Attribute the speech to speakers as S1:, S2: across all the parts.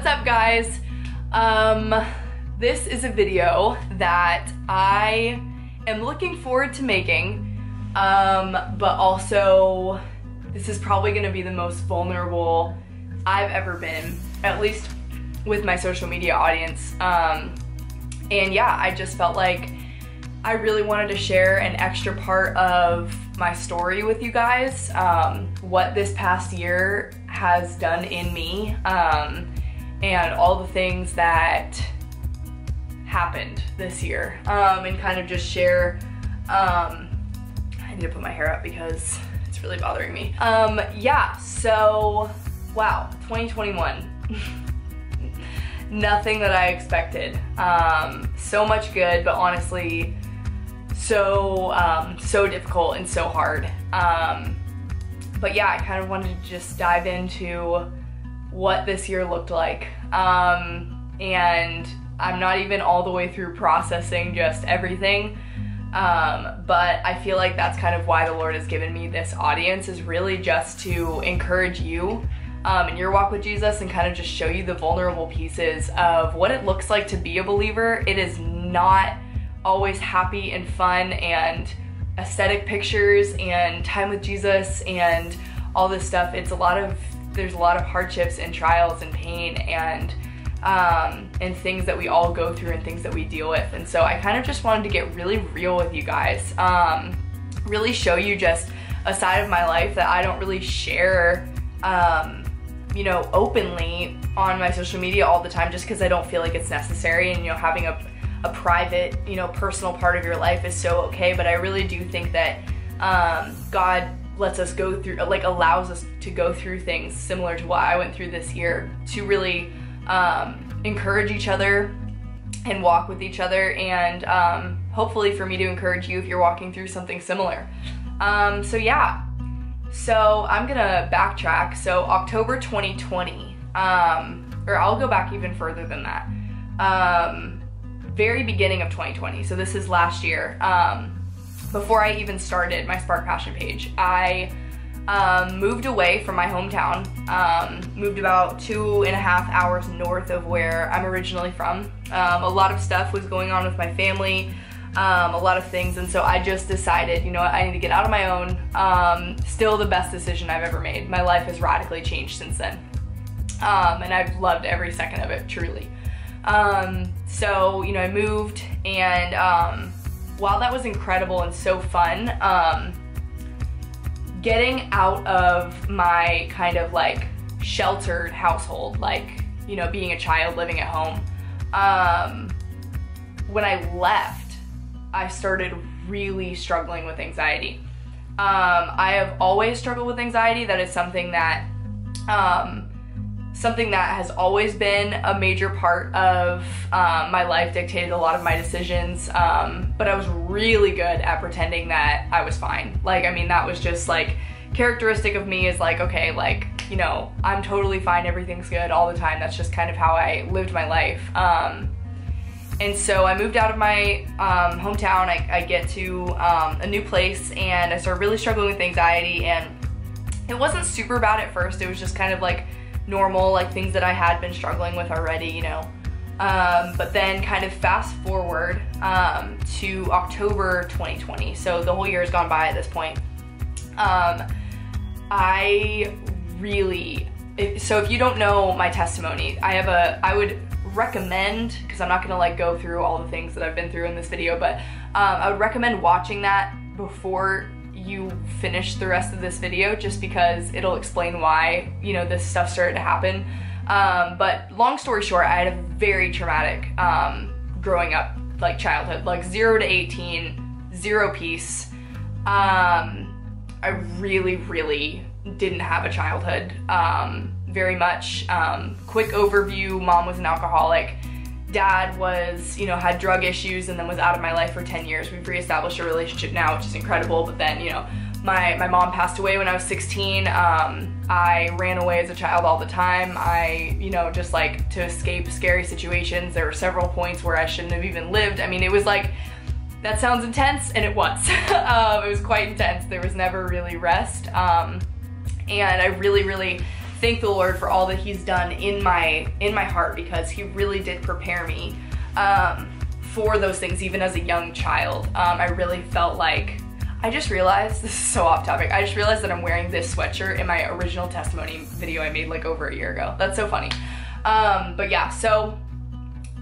S1: What's up, guys? This is a video that I am looking forward to making, but also this is probably gonna be the most vulnerable I've ever been, at least with my social media audience. And yeah, I just felt like I really wanted to share an extra part of my story with you guys, what this past year has done in me, and all the things that happened this year, and kind of just share, I need to put my hair up because it's really bothering me. Yeah, so, wow, 2021. Nothing that I expected. So much good, but honestly, so difficult and so hard. But yeah, I kind of wanted to just dive into what this year looked like. And I'm not even all the way through processing just everything. But I feel like that's kind of why the Lord has given me this audience, is really just to encourage you in your walk with Jesus and kind of just show you the vulnerable pieces of what it looks like to be a believer. It is not always happy and fun and aesthetic pictures and time with Jesus and all this stuff. There's a lot of hardships and trials and pain and things that we all go through and things that we deal with. And so I kind of just wanted to get really real with you guys, really show you just a side of my life that I don't really share, you know, openly on my social media all the time, just because I don't feel like it's necessary. And, you know, having a private, you know, personal part of your life is so okay, but I really do think that God lets us go through, like allows us to go through things similar to what I went through this year to really encourage each other and walk with each other, and hopefully for me to encourage you if you're walking through something similar. So yeah, so I'm gonna backtrack. So October 2020, or I'll go back even further than that. Very beginning of 2020, so this is last year, before I even started my Spark Passion page, I moved away from my hometown, moved about 2.5 hours north of where I'm originally from. A lot of stuff was going on with my family, a lot of things, and so I just decided, you know what, I need to get out on my own. Still the best decision I've ever made. My life has radically changed since then, and I've loved every second of it, truly. So, you know, I moved, and while that was incredible and so fun, getting out of my kind of like sheltered household, like, you know, being a child living at home, when I left, I started really struggling with anxiety. I have always struggled with anxiety. That is something that has always been a major part of my life, dictated a lot of my decisions, but I was really good at pretending that I was fine. Like, I mean, that was just like characteristic of me, is like, okay, like, you know, I'm totally fine, everything's good all the time. That's just kind of how I lived my life. And so I moved out of my hometown. I get to a new place, and I started really struggling with anxiety, and it wasn't super bad at first. It was just kind of like normal, like things that I had been struggling with already, you know. But then kind of fast forward to October 2020. So the whole year has gone by at this point. So if you don't know my testimony, I would recommend, because I'm not gonna like go through all the things that I've been through in this video, but I would recommend watching that before you finish the rest of this video, just because it'll explain why, you know, this stuff started to happen. But long story short, I had a very traumatic growing up, like childhood, like 0 to 18, zero peace. I really didn't have a childhood, very much. Quick overview: mom was an alcoholic. Dad was, you know, had drug issues and then was out of my life for 10 years. We've reestablished a relationship now, which is incredible. But then, you know, my mom passed away when I was 16. I ran away as a child all the time. You know, just like to escape scary situations. There were several points where I shouldn't have even lived. I mean, it was like, that sounds intense, and it was. It was quite intense. There was never really rest. And I really thank the Lord for all that he's done in my heart, because he really did prepare me for those things even as a young child. I really felt like, I just realized, this is so off topic, I just realized that I'm wearing this sweatshirt in my original testimony video I made like over a year ago. That's so funny. But yeah, so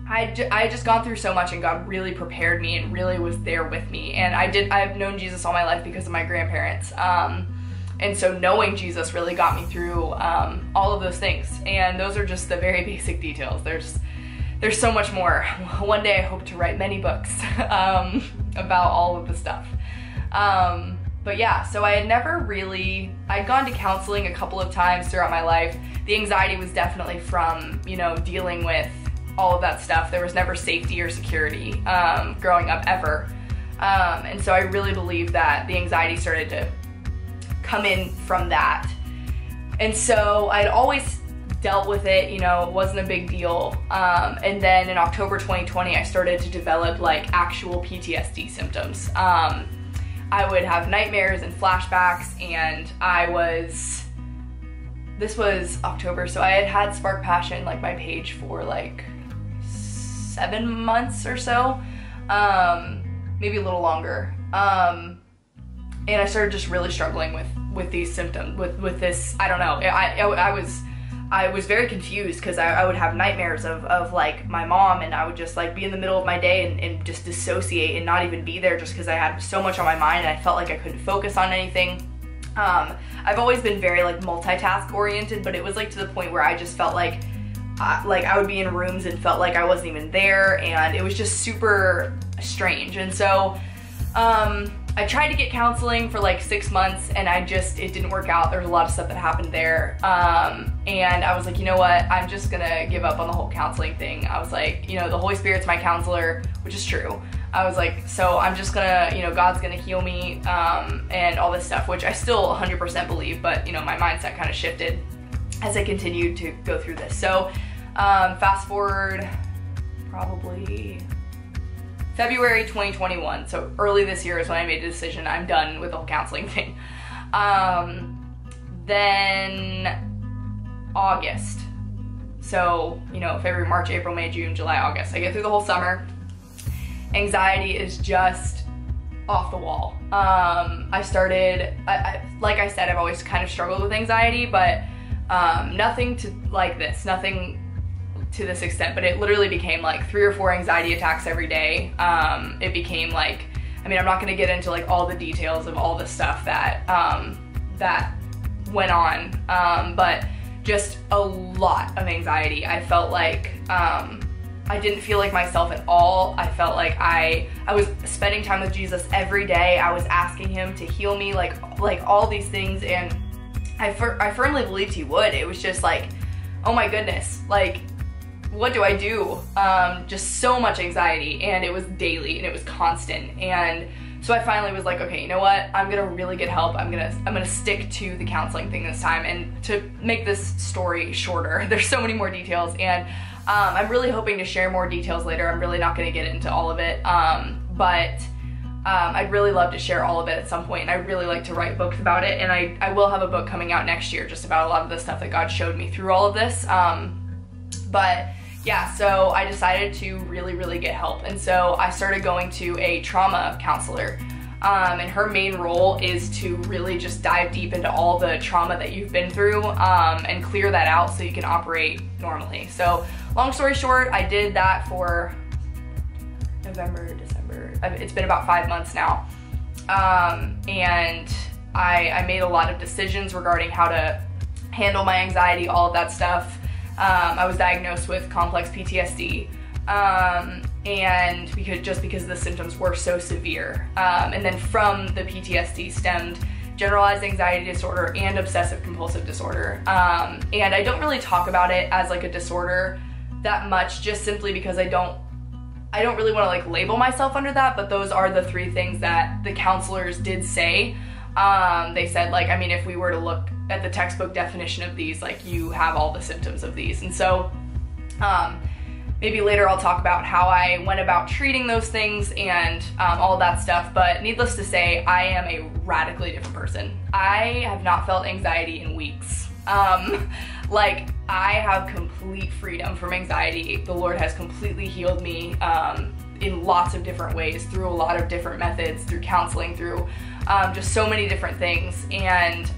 S1: I had just gone through so much, and God really prepared me and really was there with me. And I've known Jesus all my life because of my grandparents. And so knowing Jesus really got me through all of those things. And those are just the very basic details. There's so much more. One day I hope to write many books about all of the stuff. But yeah, so I'd gone to counseling a couple of times throughout my life. The anxiety was definitely from, dealing with all of that stuff. There was never safety or security growing up ever. And so I really believe that the anxiety started to come in from that. And so I'd always dealt with it, it wasn't a big deal. And then in October 2020, I started to develop like actual PTSD symptoms. I would have nightmares and flashbacks, and this was October, so I had Spark Passion, like my page, for like 7 months or so, maybe a little longer. And I started just really struggling with these symptoms, with this, I don't know, I was very confused, because I would have nightmares of like my mom, and I would just like be in the middle of my day and just dissociate and not even be there, just because I had so much on my mind and I felt like I couldn't focus on anything. I've always been very like multitask oriented, but it was like to the point where I just felt like I would be in rooms and felt like I wasn't even there, and it was just super strange. And so I tried to get counseling for like 6 months, and it didn't work out. There was a lot of stuff that happened there. And I was like, you know what? I'm just gonna give up on the whole counseling thing. I was like, the Holy Spirit's my counselor, which is true. I was like, so I'm just gonna, God's gonna heal me, and all this stuff, which I still 100% believe, but my mindset kind of shifted as I continued to go through this. So fast forward probably February 2021, so early this year is when I made the decision I'm done with the whole counseling thing. Then August, so February, March, April, May, June, July, August, I get through the whole summer. Anxiety is just off the wall. I started, like I said, I've always kind of struggled with anxiety, but nothing to like this, nothing to this extent, but it literally became like 3 or 4 anxiety attacks every day. It became like, I'm not gonna get into like all the details of all the stuff that that went on, but just a lot of anxiety. I felt like I didn't feel like myself at all. I felt like I was spending time with Jesus every day. I was asking him to heal me, like all these things, and I firmly believed he would. It was just like, oh my goodness, like, what do I do? Just so much anxiety, and it was daily and it was constant. And so I finally was like, okay, you know what? I'm gonna really get help. I'm gonna stick to the counseling thing this time. And to make this story shorter, there's so many more details, and I'm really hoping to share more details later. I'm really not gonna get into all of it, but I'd really love to share all of it at some point, and I really like to write books about it, and I will have a book coming out next year just about a lot of the stuff that God showed me through all of this. But yeah, so I decided to really get help, and so I started going to a trauma counselor, and her main role is to really just dive deep into all the trauma that you've been through, and clear that out so you can operate normally. So long story short, I did that for November, December, it's been about 5 months now, and I made a lot of decisions regarding how to handle my anxiety, all of that stuff. I was diagnosed with complex PTSD, and because the symptoms were so severe. And then from the PTSD stemmed generalized anxiety disorder and obsessive compulsive disorder. And I don't really talk about it as like a disorder that much, just simply because I don't really want to like label myself under that, but those are the 3 things that the counselors did say. They said, like, if we were to look at the textbook definition of these, like, you have all the symptoms of these. And so maybe later I'll talk about how I went about treating those things and all that stuff, but needless to say, I am a radically different person. I have not felt anxiety in weeks. Like, I have complete freedom from anxiety. The Lord has completely healed me in lots of different ways, through a lot of different methods, through counseling, through just so many different things. And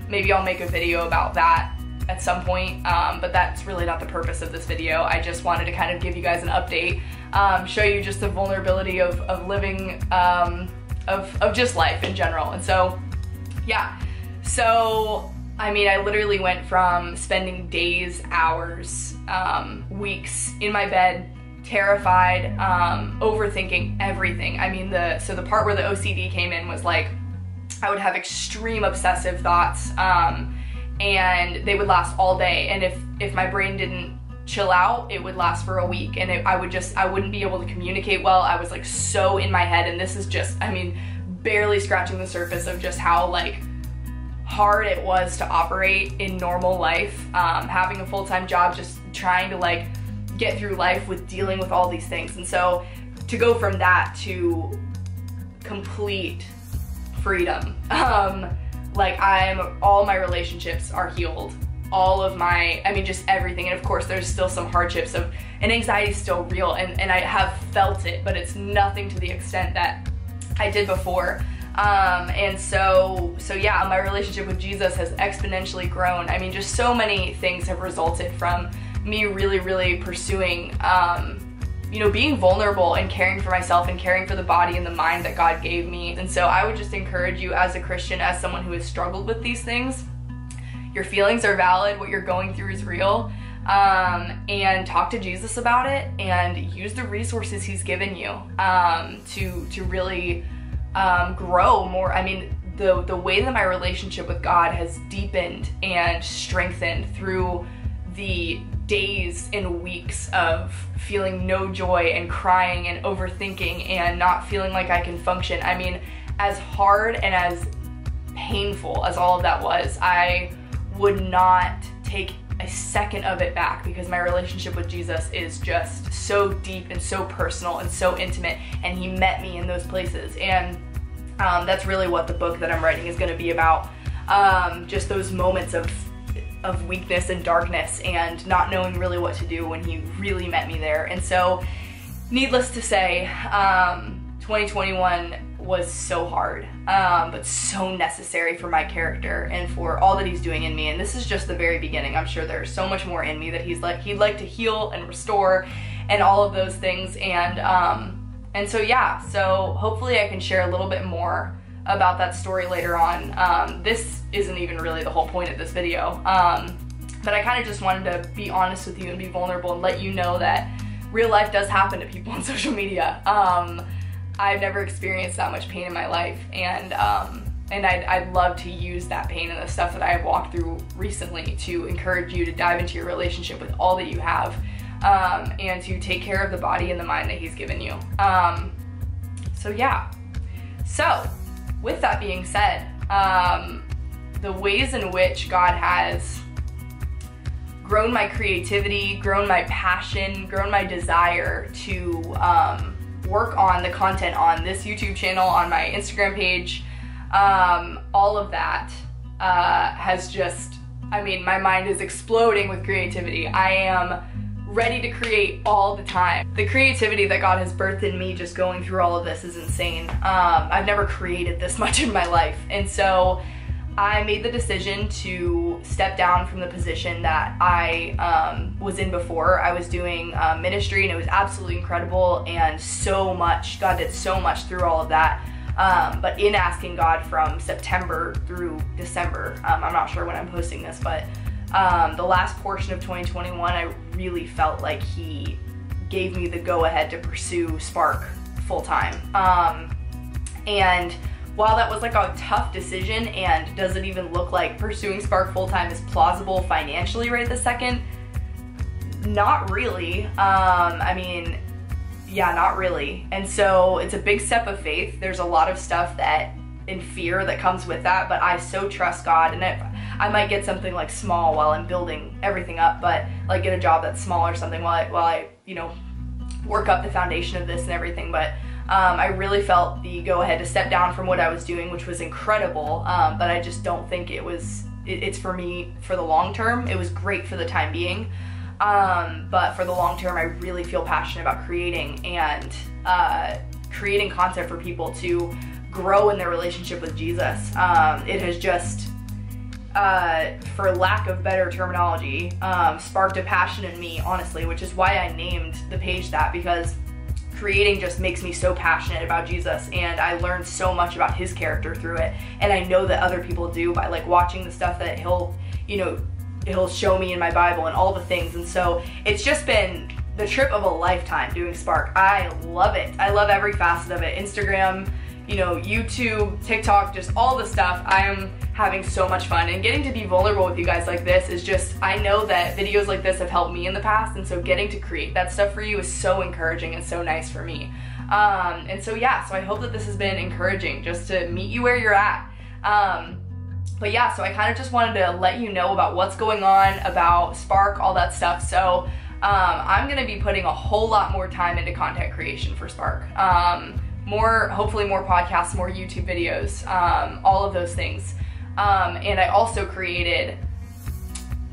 S1: maybe I'll make a video about that at some point, but that's really not the purpose of this video. I just wanted to kind of give you guys an update, show you just the vulnerability of living, of just life in general. And so, yeah. So, I mean, I literally went from spending days, hours, weeks in my bed, terrified, overthinking everything. I mean, so the part where the OCD came in was like, I would have extreme obsessive thoughts, and they would last all day. And if my brain didn't chill out, it would last for a week, and I wouldn't be able to communicate well. I was like so in my head, and this is just, I mean, barely scratching the surface of just how like hard it was to operate in normal life, having a full-time job, just trying to like get through life with dealing with all these things. And so to go from that to complete freedom, like all my relationships are healed, all of my, I mean, just everything. And of course there's still some hardships and anxiety is still real, and I have felt it, but it's nothing to the extent that I did before. And so yeah, my relationship with Jesus has exponentially grown. I mean, just so many things have resulted from me really, really pursuing, you know, being vulnerable and caring for myself and caring for the body and the mind that God gave me. And so I would just encourage you as a Christian, as someone who has struggled with these things, your feelings are valid, what you're going through is real, and talk to Jesus about it and use the resources he's given you to really grow more. I mean, the way that my relationship with God has deepened and strengthened through the days and weeks of feeling no joy and crying and overthinking and not feeling like I can function. I mean, as hard and as painful as all of that was, I would not take a second of it back, because my relationship with Jesus is just so deep and so personal and so intimate, and he met me in those places. And that's really what the book that I'm writing is going to be about, just those moments of weakness and darkness and not knowing really what to do when he really met me there. And so, needless to say, 2021 was so hard, but so necessary for my character and for all that he's doing in me. And this is just the very beginning. I'm sure there's so much more in me that he'd like to heal and restore and all of those things. And so yeah, so hopefully I can share a little bit more about that story later on. This isn't even really the whole point of this video, but I kind of just wanted to be honest with you and be vulnerable and let you know that real life does happen to people on social media. I've never experienced that much pain in my life, and I'd love to use that pain and the stuff that I have walked through recently to encourage you to dive into your relationship with all that you have, and to take care of the body and the mind that he's given you. So yeah. So, with that being said, the ways in which God has grown my creativity, grown my passion, grown my desire to work on the content on this YouTube channel, on my Instagram page, all of that has just, I mean, my mind is exploding with creativity. I am ready to create all the time. The creativity that God has birthed in me just going through all of this is insane. I've never created this much in my life. And so I made the decision to step down from the position that I was in before. I was doing ministry, and it was absolutely incredible, and so much, God did so much through all of that. But in asking God from September through December, I'm not sure when I'm posting this, but the last portion of 2021, I really felt like he gave me the go-ahead to pursue Spark full-time. And while that was like a tough decision, and doesn't even look like pursuing Spark full-time is plausible financially right this second, not really. I mean, yeah, not really. And so it's a big step of faith. There's a lot of stuff and fear that comes with that, but I so trust God. And I might get something like small while I'm building everything up, but like get a job that's small or something while I you know, work up the foundation of this and everything. But I really felt the go-ahead to step down from what I was doing, which was incredible, but I just don't think it was it's for me for the long term. It was great for the time being. But for the long term, I really feel passionate about creating and creating content for people to grow in their relationship with Jesus. It has just, for lack of better terminology, sparked a passion in me, honestly, which is why I named the page that, because creating just makes me so passionate about Jesus, and I learned so much about his character through it, and I know that other people do by like watching the stuff that he'll show me in my Bible and all the things. And so it's just been the trip of a lifetime doing Spark. I love it. I love every facet of it. Instagram, YouTube, TikTok, just all the stuff. I am having so much fun, and getting to be vulnerable with you guys like this is just, I know that videos like this have helped me in the past, and so getting to create that stuff for you is so encouraging and so nice for me. And so yeah, so I hope that this has been encouraging just to meet you where you're at. But yeah, so I kind of just wanted to let you know about what's going on, about Spark, all that stuff. So I'm going to be putting a whole lot more time into content creation for Spark. Hopefully more podcasts, more YouTube videos, all of those things. And I also created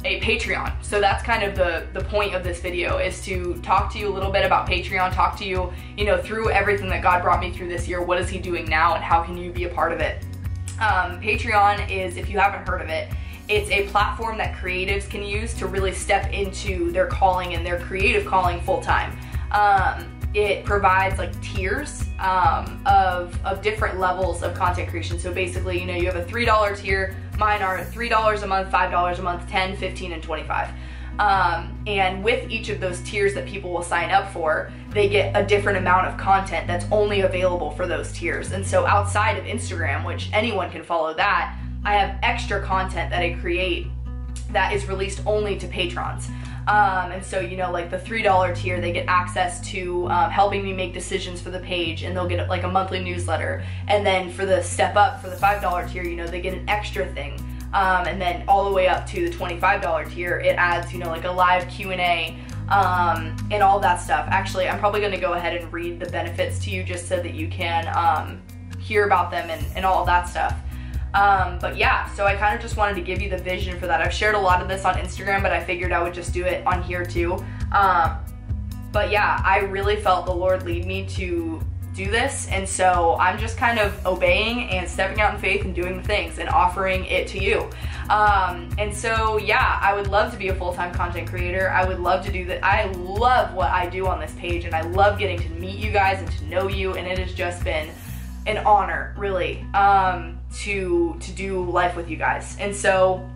S1: a Patreon. So that's kind of the point of this video, is to talk to you a little bit about Patreon, talk to you, through everything that God brought me through this year. What is he doing now, and how can you be a part of it? Patreon is, if you haven't heard of it, it's a platform that creatives can use to really step into their calling and their creative calling full time. It provides like tiers of different levels of content creation. So basically, you have a $3 tier. Mine are $3 a month, $5 a month, $10, $15, and $25. And with each of those tiers that people will sign up for, they get a different amount of content that's only available for those tiers. And so outside of Instagram, which anyone can follow that, I have extra content that I create that is released only to patrons. And so, like the $3 tier, they get access to helping me make decisions for the page, and they'll get like a monthly newsletter. And then for the step up, for the $5 tier, they get an extra thing. And then all the way up to the $25 tier, it adds, like a live Q&A, and all that stuff. Actually, I'm probably going to go ahead and read the benefits to you just so that you can hear about them and all of that stuff. But yeah, so I kind of just wanted to give you the vision for that. I've shared a lot of this on Instagram, but I figured I would just do it on here too. But yeah, I really felt the Lord lead me to do this, and so I'm just kind of obeying and stepping out in faith and doing the things and offering it to you. And so yeah, I would love to be a full-time content creator. I would love to do that. I love what I do on this page, and I love getting to meet you guys and to know you, and it has just been an honor, really, to do life with you guys. And so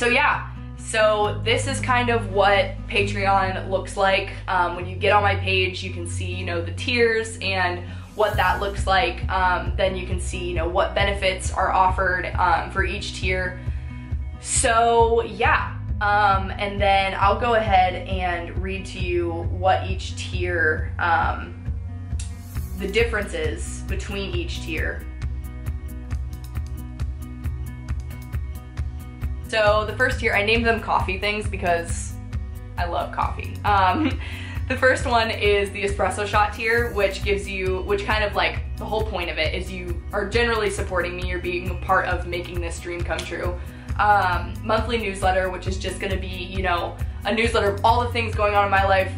S1: yeah, so this is kind of what Patreon looks like. When you get on my page, you can see, the tiers and what that looks like. Then you can see, what benefits are offered for each tier. So yeah, and then I'll go ahead and read to you what each tier, the differences between each tier. So the first tier, I named them coffee things because I love coffee. The first one is the espresso shot tier, which kind of like, the whole point of it is you are generally supporting me, you're being a part of making this dream come true. Monthly newsletter, which is just gonna be, a newsletter of all the things going on in my life.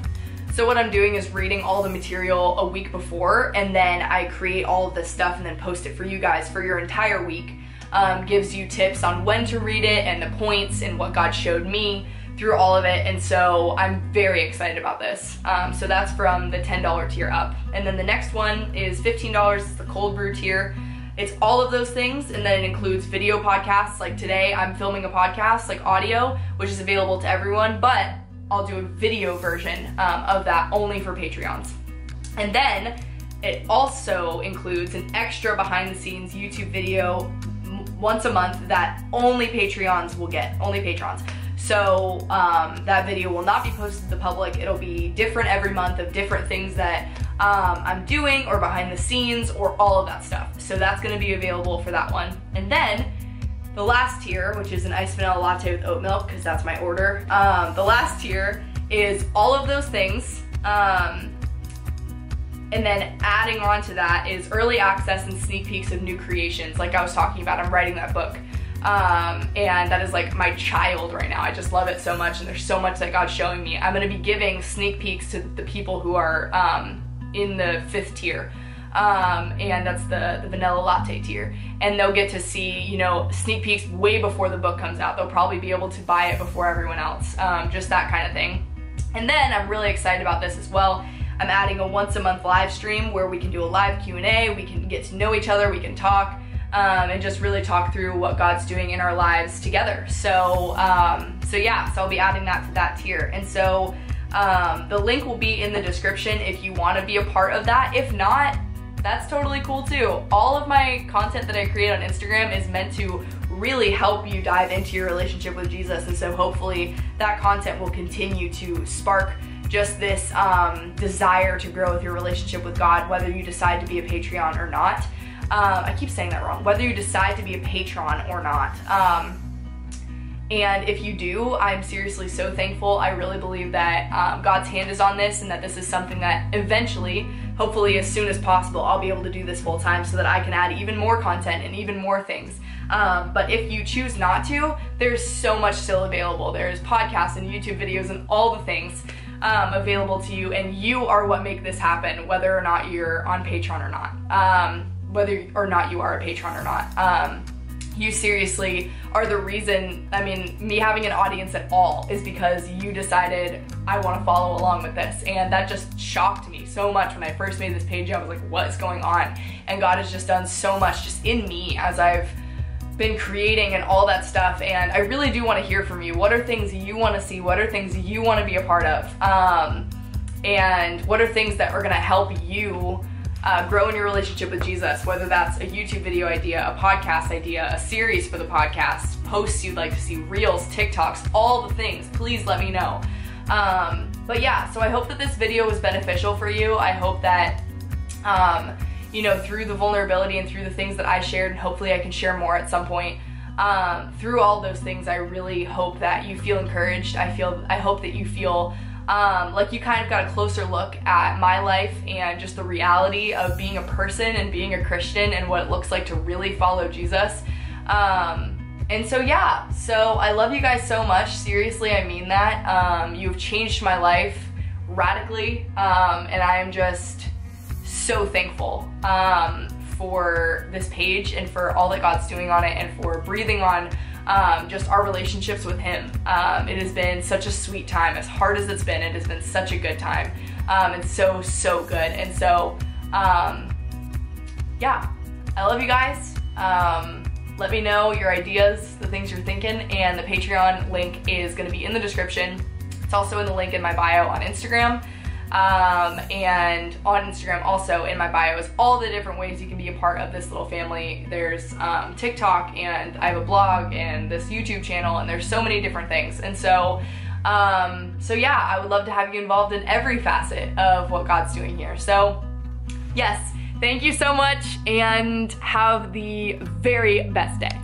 S1: So what I'm doing is reading all the material a week before, and then I create all of this stuff and then post it for you guys for your entire week. Gives you tips on when to read it and the points and what God showed me through all of it. And so I'm very excited about this. So that's from the $10 tier up. And then the next one is $15, it's the cold brew tier. It's all of those things, and then it includes video podcasts. Like today, I'm filming a podcast, like audio, which is available to everyone, but I'll do a video version of that only for Patreons. And then it also includes an extra behind the scenes YouTube video once a month that only Patreons will get, only patrons. So that video will not be posted to the public. It'll be different every month of different things that I'm doing or behind the scenes or all of that stuff. So that's gonna be available for that one. And then the last tier, which is an iced vanilla latte with oat milk, because that's my order. The last tier is all of those things. And then adding on to that is early access and sneak peeks of new creations. Like I was talking about, I'm writing that book. and that is like my child right now. I just love it so much, and there's so much that God's showing me. I'm gonna be giving sneak peeks to the people who are in the 5th tier, and that's the vanilla latte tier, and they'll get to see, you know, sneak peeks way before the book comes out. They'll probably be able to buy it before everyone else, just that kind of thing. And then I'm really excited about this as well. I'm adding a once a month live stream where we can do a live Q&A, we can get to know each other, we can talk, and just really talk through what God's doing in our lives together. So, yeah, so I'll be adding that to that tier. And so the link will be in the description if you want to be a part of that. If not, that's totally cool too. All of my content that I create on Instagram is meant to really help you dive into your relationship with Jesus, and so hopefully that content will continue to spark just this desire to grow with your relationship with God, whether you decide to be a Patreon or not. I keep saying that wrong. Whether you decide to be a patron or not. And if you do, I'm seriously so thankful. I really believe that God's hand is on this, and that this is something that eventually, hopefully as soon as possible, I'll be able to do this full time so that I can add even more content and even more things. But if you choose not to, there's so much still available. There's podcasts and YouTube videos and all the things available to you, and you are what make this happen, whether or not you're on Patreon or not. Whether or not you are a patron or not. You seriously are the reason. I mean, me having an audience at all is because you decided I want to follow along with this, and that just shocked me so much when I first made this page. I was like, what is going on? And God has just done so much just in me as I've been creating and all that stuff, and I really do want to hear from you. What are things you want to see? What are things you want to be a part of? And what are things that are going to help you grow in your relationship with Jesus, whether that's a YouTube video idea, a podcast idea, a series for the podcast, posts you'd like to see, reels, TikToks, all the things, please let me know. But yeah, so I hope that this video was beneficial for you. I hope that, you know, through the vulnerability and through the things that I shared, and hopefully I can share more at some point, through all those things, I really hope that you feel encouraged. I hope that you feel like you kind of got a closer look at my life and just the reality of being a person and being a Christian and what it looks like to really follow Jesus. And so yeah, so I love you guys so much. Seriously, I mean that. You've changed my life radically, and I am just so thankful for this page and for all that God's doing on it, and for breathing on just our relationships with Him. It has been such a sweet time. As hard as it's been, it has been such a good time, and so good. And so yeah, I love you guys. Let me know your ideas, the things you're thinking, and the Patreon link is going to be in the description. It's also in the link in my bio on Instagram. And on Instagram also in my bio is all the different ways you can be a part of this little family. There's TikTok, and I have a blog, and this YouTube channel, and there's so many different things. And so yeah, I would love to have you involved in every facet of what God's doing here. So yes, thank you so much, and have the very best day.